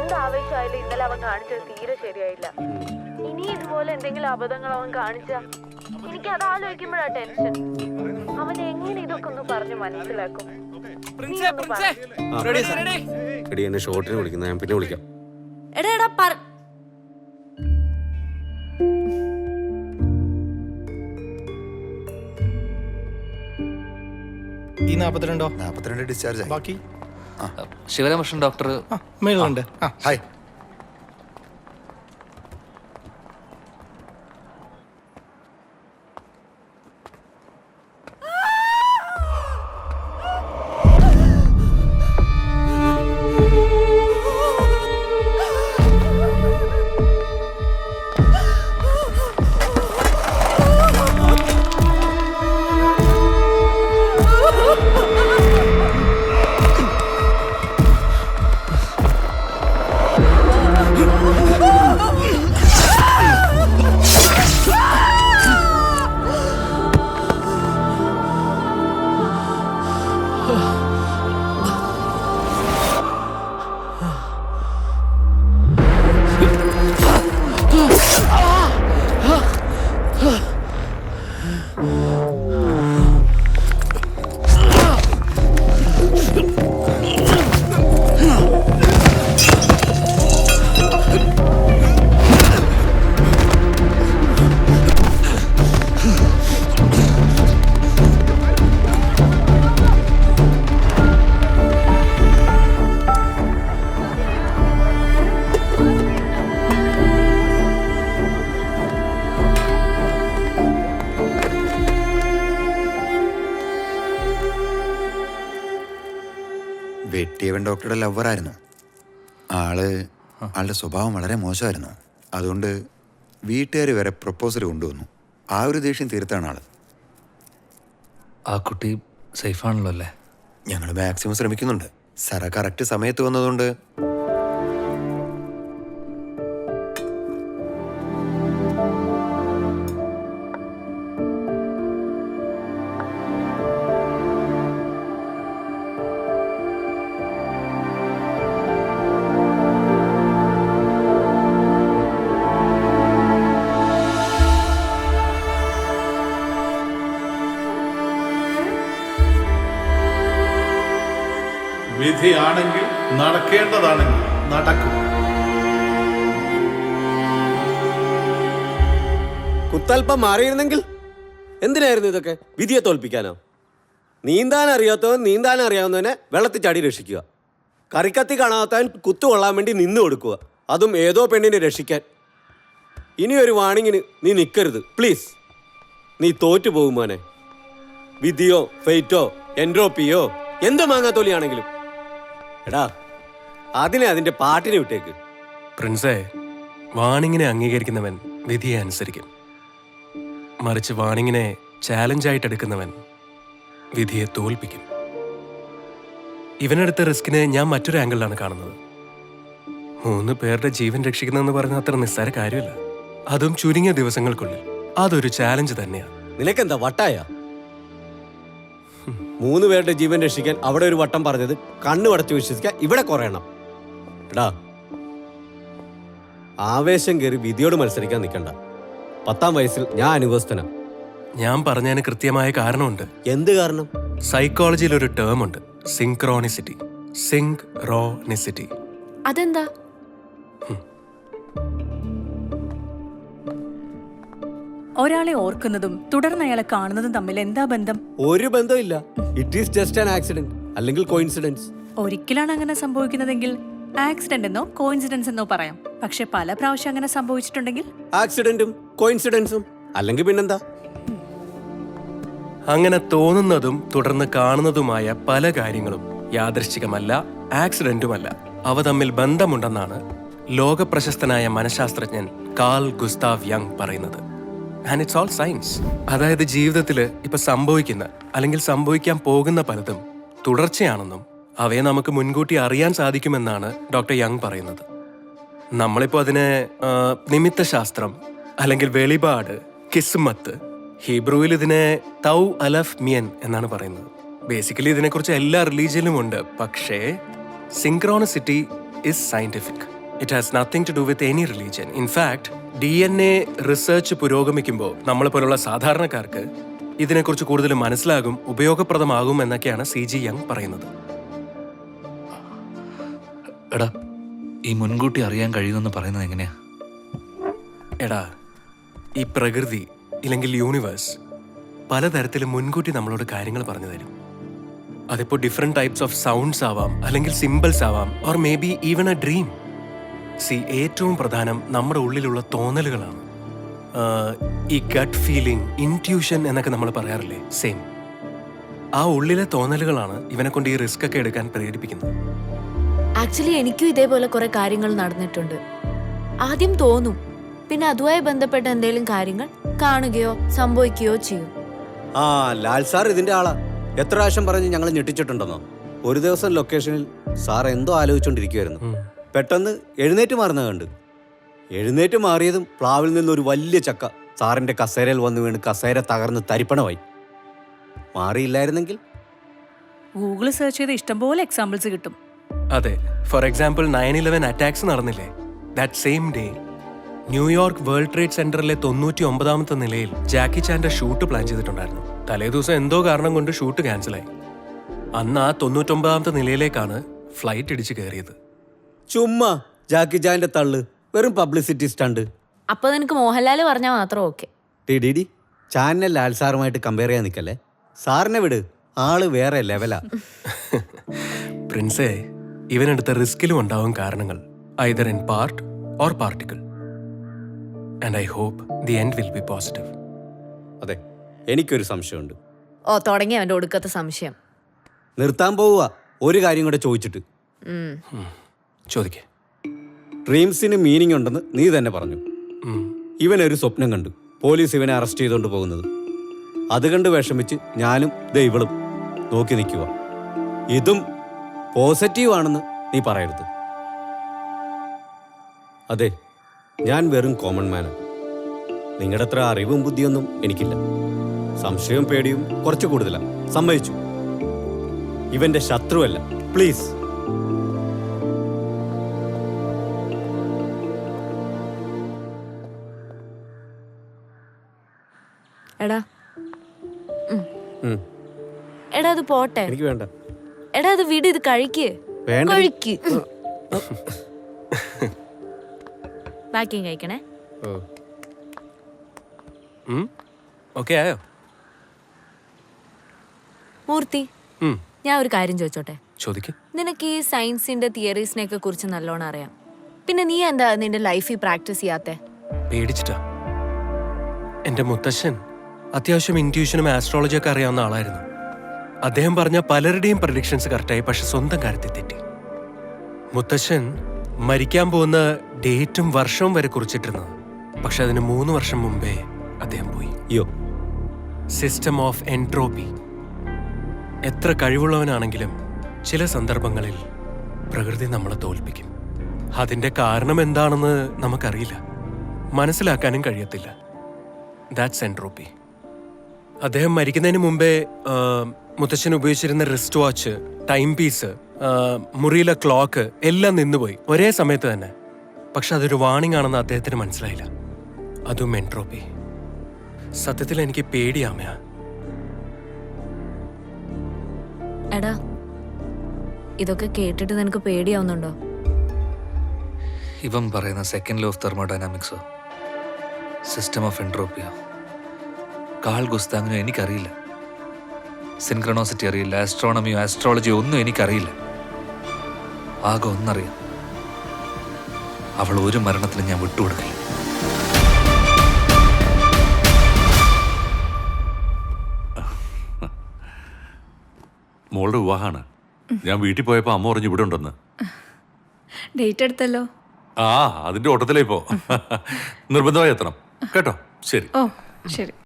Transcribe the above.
എന്താവേശമായാലും ഇന്നലെ അവൻ കാണിച്ചത് തീരെ ശരിയായില്ല. ഇനി ഇതുപോലെ എന്തെങ്കിലും അബദ്ധങ്ങൾ അവൻ കാണിച്ച എനിക്ക് അത് ആലോചിക്കുമ്പോഴാ ടെൻഷൻ. അവൻ എങ്ങനെ ഇതൊക്കെ ഒന്ന് പറഞ്ഞു മനസ്സിലാക്കും? എന്നെ ഷോട്ടിന് വിളിക്കുന്ന, ഞാൻ പിന്നെ വിളിക്കാം. ഈ 42 ഡിസ്ചാർജ് ബാക്കി ശിവരാമകൃഷ്ണൻ ഡോക്ടർ മേലുണ്ട്. ഹായ്. വെട്ടിയവൻ ഡോക്ടറുടെ ലവറായിരുന്നു. ആളുടെ സ്വഭാവം വളരെ മോശമായിരുന്നു. അതുകൊണ്ട് വീട്ടുകാർ വരെ പ്രപ്പോസൽ കൊണ്ടുവന്നു. ആ ഒരു ദേഷ്യം തീർത്താണ് ആള്. ആ കുട്ടി സേഫാണല്ലോ അല്ലേ? ഞങ്ങൾ മാക്സിമം ശ്രമിക്കുന്നുണ്ട്. സാറ കറക്റ്റ് സമയത്ത് വന്നതുകൊണ്ട് വിധിയാണെങ്കിൽ നടക്കേണ്ടതാണെങ്കിൽ നടക്കും. കുത്തൽപ്പം മാറിയിരുന്നെങ്കിൽ എന്തിനായിരുന്നു ഇതൊക്കെ? വിധിയെ തോൽപ്പിക്കാനോ? നീന്താൻ അറിയാത്തവൻ നീന്താൻ അറിയാവുന്നവനെ വെള്ളത്തിൽ ചാടി രക്ഷിക്കുക. കറിക്കത്തി കാണാത്തവൻ കുത്തുകൊള്ളാൻ വേണ്ടി നിന്ന് കൊടുക്കുക, അതും ഏതോ പെണ്ണിനെ രക്ഷിക്കാൻ. ഇനിയൊരു വാണിങ്ങിന് നീ നിൽക്കരുത് പ്ലീസ്. നീ തോറ്റു പോകും മോനെ. വിധിയോ ഫെയ്റ്റോ എൻട്രോപ്പിയോ എന്ത് മാങ്ങാത്തോലിയാണെങ്കിലും എടാ അതിനെ അതിന്റെ പാട്ടിനെ വിട്ടേക്ക്. പ്രിൻസേ, വാണിങ്ങിനെ അംഗീകരിക്കുന്നവൻ വിധിയെ അനുസരിക്കും. മറിച്ച് വാണിങ്ങിനെ ചാലഞ്ചായിട്ട് എടുക്കുന്നവൻ വിധിയെ തോൽപ്പിക്കും. ഇവനെടുത്ത റിസ്കിനെ ഞാൻ മറ്റൊരു ആംഗിളിലാണ് കാണുന്നത്. 3 പേരുടെ ജീവൻ രക്ഷിക്കുന്നതെന്ന് പറഞ്ഞാൽ അത്ര നിസ്സാര കാര്യമല്ല. അതും ചുരുങ്ങിയ ദിവസങ്ങൾക്കുള്ളിൽ. അതൊരു ചാലഞ്ച് തന്നെയാണ്. നിനക്കെന്താ വട്ടായ? 3 പേരുടെ ജീവൻ രക്ഷിക്കാൻ അവിടെ ഒരു വട്ടം പറഞ്ഞത് കണ്ണു അടച്ചു വിശ്വസിക്കാൻ ഇവിടെ കുറയണം. എടാ ആവേശം കയറി വിധിയോട് മത്സരിക്കാൻ നിൽക്കണ്ട. 10ാം വയസ്സിൽ ഞാൻ അനുഭവസ്ഥന. ഞാൻ പറഞ്ഞതിന് കൃത്യമായ കാരണമുണ്ട്. എന്ത് കാരണം? സൈക്കോളജിയിൽ ഒരു ടേം ഉണ്ട്, സിങ്ക്രോണിസിറ്റി. സിങ്ക്രോണിസിറ്റി. അതെന്താ? ഒരാളെ ഓർക്കുന്നതും തുടർന്ന് അയാളെ കാണുന്നതും തമ്മിൽ എന്താ ബന്ധം? ഒരു ബന്ധമില്ല. It is just an accident അല്ലെങ്കിൽ കോയിൻസിഡൻസ്. ഒരിക്കലാണ് അങ്ങനെ സംഭവിക്കുന്നതെങ്കിൽ ആക്സിഡന്റ് എന്നോ കോയിൻസിഡൻസ് എന്നോ പറയാം. പക്ഷെ പല പ്രാവശ്യം അങ്ങനെ സംഭവിച്ചിട്ടുണ്ടെങ്കിൽ ആക്സിഡന്റും കോയിൻസിഡൻസും അല്ലെങ്കിൽ പിന്നെന്താ? അങ്ങനെ തോന്നുന്നതും തുടർന്ന് കാണുന്നതുമായ പല കാര്യങ്ങളും യാദൃശ്ചികമല്ല, ആക്സിഡന്റുമല്ല. അവ തമ്മിൽ ബന്ധമുണ്ടെന്നാണ് ലോകപ്രശസ്തനായ മനഃശാസ്ത്രജ്ഞൻ കാൾ ഗുസ്താവ് യങ് പറയുന്നത്. And it's all science. അതായത് ജീവിതത്തിൽ ഇപ്പൊ സംഭവിക്കുന്ന അല്ലെങ്കിൽ സംഭവിക്കാൻ പോകുന്ന പലതും തുടർച്ചയാണെന്നും അവയെ നമുക്ക് മുൻകൂട്ടി അറിയാൻ സാധിക്കുമെന്നാണ് ഡോക്ടർ യങ് പറയുന്നത്. നമ്മളിപ്പോ അതിനെ നിമിത്തശാസ്ത്രം അല്ലെങ്കിൽ വെളിപാട്, കിസ്മത്ത്, ഹീബ്രുവിൽ ഇതിനെ തൗ അലഫ് മിയൻ എന്നാണ് പറയുന്നത്. ബേസിക്കലി ഇതിനെക്കുറിച്ച് എല്ലാ റിലീജിയനിലും ഉണ്ട്. പക്ഷേ synchronicity is scientific. It has nothing to do with any religion. In fact DNA research പുരോഗമിക്കുമ്പോൾ നമ്മളെ പോലുള്ള സാധാരണക്കാർക്ക് ഇതിനെക്കുറിച്ച് കൂടുതൽ മനസ്സിലാകും, ഉപയോഗപ്രദമാകും എന്നൊക്കെയാണ് CG യങ് പറയുന്നത്. എടാ, ഈ മുൻകൂട്ടി അറിയാൻ കഴിയുമെന്ന് പറയുന്നത് എങ്ങനെയാ? എടാ, ഈ പ്രകൃതി ഇല്ലെങ്കിൽ യൂണിവേഴ്സ് പലതരത്തിൽ മുൻകൂട്ടി നമ്മളോട് കാര്യങ്ങൾ പറഞ്ഞു തരും. അതിപ്പോൾ ഡിഫറെൻറ്റ് ടൈപ്സ് ഓഫ് സൗണ്ട്സ് ആവാം, അല്ലെങ്കിൽ സിമ്പിൾസ് ആവാം, or may be even A dream. ഏറ്റവും പ്രധാനം നമ്മുടെ ഉള്ളിലുള്ള തോന്നലുകളാണ്. ഈ ഗട്ട് ഫീലിംഗ്, ഇൻറ്റ്യൂഷൻ എന്നൊക്കെ നമ്മൾ പറയാറില്ലേ, സെയിം. ആ ഉള്ളിലെ തോന്നലുകളാണ് ഇവനെ കൊണ്ട് ഈ റിസ്ക് ഒക്കെ എടുക്കാൻ പ്രേരിപ്പിക്കുന്നത്. ആക്ച്വലി എനിക്കും ഇതേപോലെ കുറെ കാര്യങ്ങൾ നടന്നിട്ടുണ്ട്. ആദ്യം തോന്നും, പിന്നെ അതുമായി ബന്ധപ്പെട്ട എന്തെങ്കിലും കാര്യങ്ങൾ കാണുകയോ സംഭവിക്കുകയോ ചെയ്യും. ആ ലാൽ സാർ ഇതിന്റെ ആളാ. എത്ര പ്രാവശ്യം പറഞ്ഞ് ഞങ്ങൾ ഞെട്ടിച്ചിട്ടുണ്ടെന്നോ. ഒരു ദിവസം ലൊക്കേഷനിൽ സാർ എന്തോ ആലോചിച്ചുകൊണ്ടിരിക്കുവായിരുന്നു. പെട്ടെന്ന് എഴുന്നേറ്റ് മാറുന്ന കണ്ട്. എഴുന്നേറ്റ് മാറിയതും പ്ലാവിൽ നിന്നൊരു വലിയ ചക്ക സാറിന്റെ കസേരയിൽ വന്ന് വീണ് കസേര തകർന്ന് തരിപ്പണമായി. മാറിയില്ലായിരുന്നെങ്കിൽ ഗൂഗിൾ സെർച്ച് ചെയ്ത് ഇഷ്ടംപോലെ എക്സാമ്പിൾസ് കിട്ടും. അതെ, ഫോർ എക്സാമ്പിൾ 9/11 അറ്റാക്സ് നടന്നില്ലേ, that same day New York world trade സെന്ററിലെ 99ാമത്തെ നിലയിൽ ജാക്കി ചാന്റെ ഷൂട്ട് പ്ലാൻ ചെയ്തിട്ടുണ്ടായിരുന്നു. തലേദിവസം എന്തോ കാരണം കൊണ്ട് ഷൂട്ട് ക്യാൻസലായി. അന്ന് ആ 99ാമത്തെ നിലയിലേക്കാണ് ഫ്ലൈറ്റ് ഇടിച്ച് കയറിയത്. ചുമ്മാ ജാക്കി ചാന്റെ തള്ള്, വെറും പബ്ലിസിറ്റി സ്റ്റണ്ട്. അപ്പൊ നിനക്ക് മോഹൻലാൽ പറഞ്ഞാൽ മാത്രം ഓക്കെ. ടി ചാനൽ ലാൽ സാറുമായിട്ട് കമ്പയർ ചെയ്യാൻ നിൽക്കല്ലേ. സാറിനെ വിട്, ആള് വേറെ ലെവലാ. പ്രിൻസേ, ഇവനെടുത്ത റിസ്കിലും ഉണ്ടാവും കാരണങ്ങൾ, either in part or particle. And I hope the end will be positive. അതെ, എനിക്കൊരു സംശയമുണ്ട്. ഓ, തുടങ്ങി അവന്റെ ഒടുക്കത്തെ സംശയം. നിർത്താൻ പോവുക. ഒരു കാര്യം കൂടെ ചോദിച്ചിട്ട്. ചോദിക്കേ. ഡ്രീംസിന് മീനിങ് ഉണ്ടെന്ന് നീ തന്നെ പറഞ്ഞു. ഇവനൊരു സ്വപ്നം കണ്ടു, പോലീസ് ഇവനെ അറസ്റ്റ് ചെയ്തുകൊണ്ട് പോകുന്നത്. അത് കണ്ട് വിഷമിച്ച് ഞാനും ഇവളും നോക്കി നിൽക്കുക. ഇതും പോസിറ്റീവ് ആണെന്ന് നീ പറയരുത്. അതെ, ഞാൻ വെറും കോമൺ മാനാണ്. നിങ്ങളുടെ അത്ര അറിവും ബുദ്ധിയൊന്നും എനിക്കില്ല. സംശയവും പേടിയും കുറച്ച് കൂടുതലാണ്, സമ്മതിച്ചു. ഇവന്റെ ശത്രുവല്ല, പ്ലീസ്. എടാ എടാ അത് പോട്ടെ. എനിക്ക് വേണ്ട. എടാ അത് വിട്, ഇത് കഴിക്ക്. വേണ്ട. കഴിക്ക്. ബാക്കിയും കഴിക്കണേ. ഓക്കെ ആയോ? മൂർത്തി, ഞാൻ ഒരു കാര്യം ചോദിച്ചോട്ടെ? ചോദിക്കും. നിനക്ക് ഈ സയൻസിന്റെ തിയറീസിനെ ഒക്കെ കുറിച്ച് നല്ലോണം അറിയാം. പിന്നെ നീ എന്താ നിന്റെ ലൈഫിൽ പ്രാക്ടീസ് ചെയ്യാത്തെ? പേടിച്ചിട്ടാ. എന്റെ മുത്തശ്ശൻ അത്യാവശ്യം ഇൻറ്റ്യൂഷനും ആസ്ട്രോളജിയൊക്കെ അറിയാവുന്ന ആളായിരുന്നു. അദ്ദേഹം പറഞ്ഞ പലരുടെയും പ്രഡിക്ഷൻസ് കറക്റ്റായി, പക്ഷെ സ്വന്തം കാര്യത്തിൽ തെറ്റി. മുത്തശ്ശൻ മരിക്കാൻ പോകുന്ന ഡേറ്റും വർഷവും വരെ കുറിച്ചിട്ടിരുന്നത്, പക്ഷെ അതിന് 3 വർഷം മുമ്പേ അദ്ദേഹം പോയി. System of entropy. എത്ര കഴിവുള്ളവനാണെങ്കിലും ചില സന്ദർഭങ്ങളിൽ പ്രകൃതി നമ്മളെ തോൽപ്പിക്കും. അതിന്റെ കാരണം എന്താണെന്ന് നമുക്കറിയില്ല, മനസ്സിലാക്കാനും കഴിയത്തില്ല. That's entropy. അദ്ദേഹം മരിക്കുന്നതിന് മുമ്പേ മുത്തശ്ശൻ ഉപയോഗിച്ചിരുന്ന റിസ്റ്റ് വാച്ച്, ടൈം പീസ്, മുറിയിലെ ക്ലോക്ക് എല്ലാം നിന്നുപോയി ഒരേ സമയത്ത് തന്നെ. പക്ഷെ അതൊരു വാണിംഗ് ആണെന്ന് അദ്ദേഹത്തിന് മനസ്സിലായില്ല. അതും എൻട്രോപ്പി. സത്യത്തിൽ എനിക്ക് പേടിയാമയാ. എടാ, ഇതൊക്കെ കേട്ടിട്ട് നിനക്ക് പേടിയാവുന്നുണ്ടോ? ഇവൻ പറയുന്ന സെക്കൻഡ് ലോ ഓഫ് തെർമോഡൈനാമിക്സോ സിസ്റ്റം ഓഫ് എൻട്രോപ്പിയോ കാൾ ഗുസ്താവിനോ എനിക്കറിയില്ല. സിൻക്രണോസിറ്റി അറിയില്ല, ആസ്ട്രോണമിയോ ആസ്ട്രോളജിയോ ഒന്നും എനിക്കറിയില്ല. ആകെ ഒന്നറിയാം, അവൾ ഒരു മരണത്തിന് ഞാൻ വിട്ടുകൊടുക്കില്ല. മോളുടെ വിവാഹമാണ്. ഞാൻ വീട്ടിൽ പോയപ്പോ അമ്മ പറഞ്ഞു ഇവിടെ ഉണ്ടെന്ന്. ഡേറ്റ് എടുത്തല്ലോ. അതിന്റെ ഓട്ടത്തിലേ പോ. നിർബന്ധമായി എത്തണം കേട്ടോ. ശരി. ഓ ശരി.